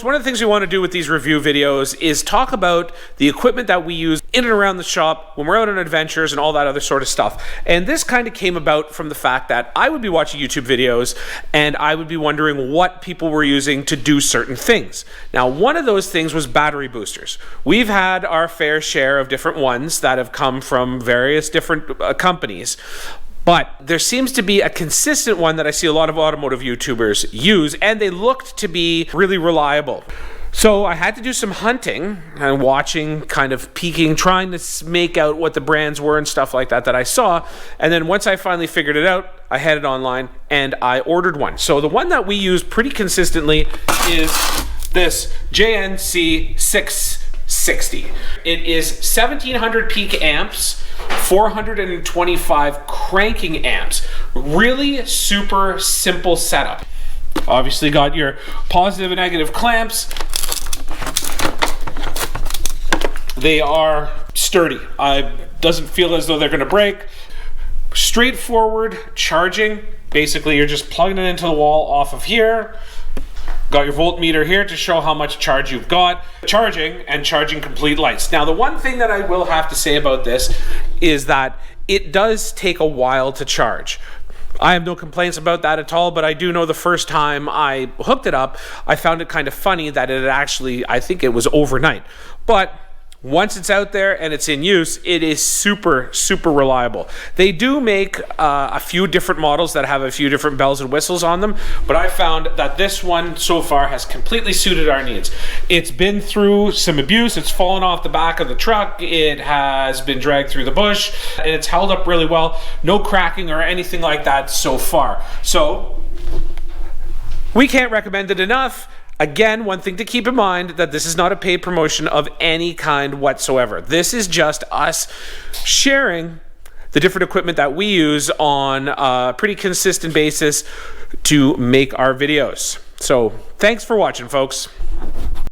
One of the things we want to do with these review videos is talk about the equipment that we use in and around the shop when we're out on adventures and all that other sort of stuff. And this kind of came about from the fact that I would be watching YouTube videos and I would be wondering what people were using to do certain things. Now, one of those things was battery boosters. We've had our fair share of different ones that have come from various different companies. But there seems to be a consistent one that I see a lot of automotive YouTubers use, and they looked to be really reliable. So I had to do some hunting and watching, kind of peeking, trying to make out what the brands were and stuff like that I saw. And then once I finally figured it out, I headed online and I ordered one. So the one that we use pretty consistently is this JNC 660. It is 1700 peak amps, 425 cranking amps. Really super simple setup. Obviously got your positive and negative clamps. They are sturdy. Doesn't feel as though they're going to break. Straightforward charging. Basically, you're just plugging it into the wall off of here. Got your voltmeter here to show how much charge you've got. Charging and charging complete lights. Now, the one thing that I will have to say about this is that it does take a while to charge. I have no complaints about that at all, but I do know the first time I hooked it up, I found it kind of funny that it actually, I think it was overnight. But once it's out there and it's in use, it is super, super reliable. They do make a few different models that have a few different bells and whistles on them, but I found that this one so far has completely suited our needs. It's been through some abuse. It's fallen off the back of the truck. It has been dragged through the bush, and it's held up really well. No cracking or anything like that so far. So we can't recommend it enough. Again, one thing to keep in mind, that this is not a paid promotion of any kind whatsoever. This is just us sharing the different equipment that we use on a pretty consistent basis to make our videos. So thanks for watching, folks.